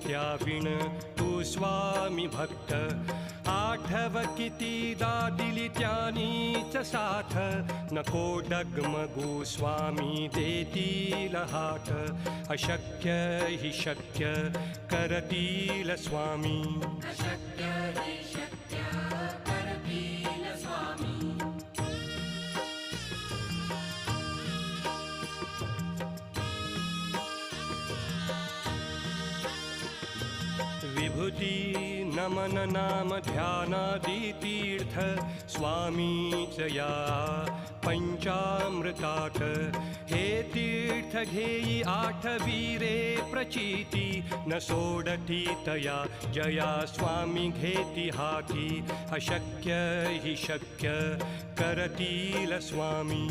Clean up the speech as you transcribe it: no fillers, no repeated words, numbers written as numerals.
त्या विण तू स्वामी भक्त आठव कितीदा दिली त्यानीच साथ नको डगमगू स्वामी देतील हात अशक्य हि शक्य करतील स्वामी अशक्य हि शक्य करतील स्वामी विभूती नमन नाम ध्यानादि तीर्थ स्वामीच या पंचामृतात हे तीर्थ घेई आठवीरे प्रचिती न सोडती तया जया स्वामी घेती हाती अशक्य हि शक्य करतील स्वामी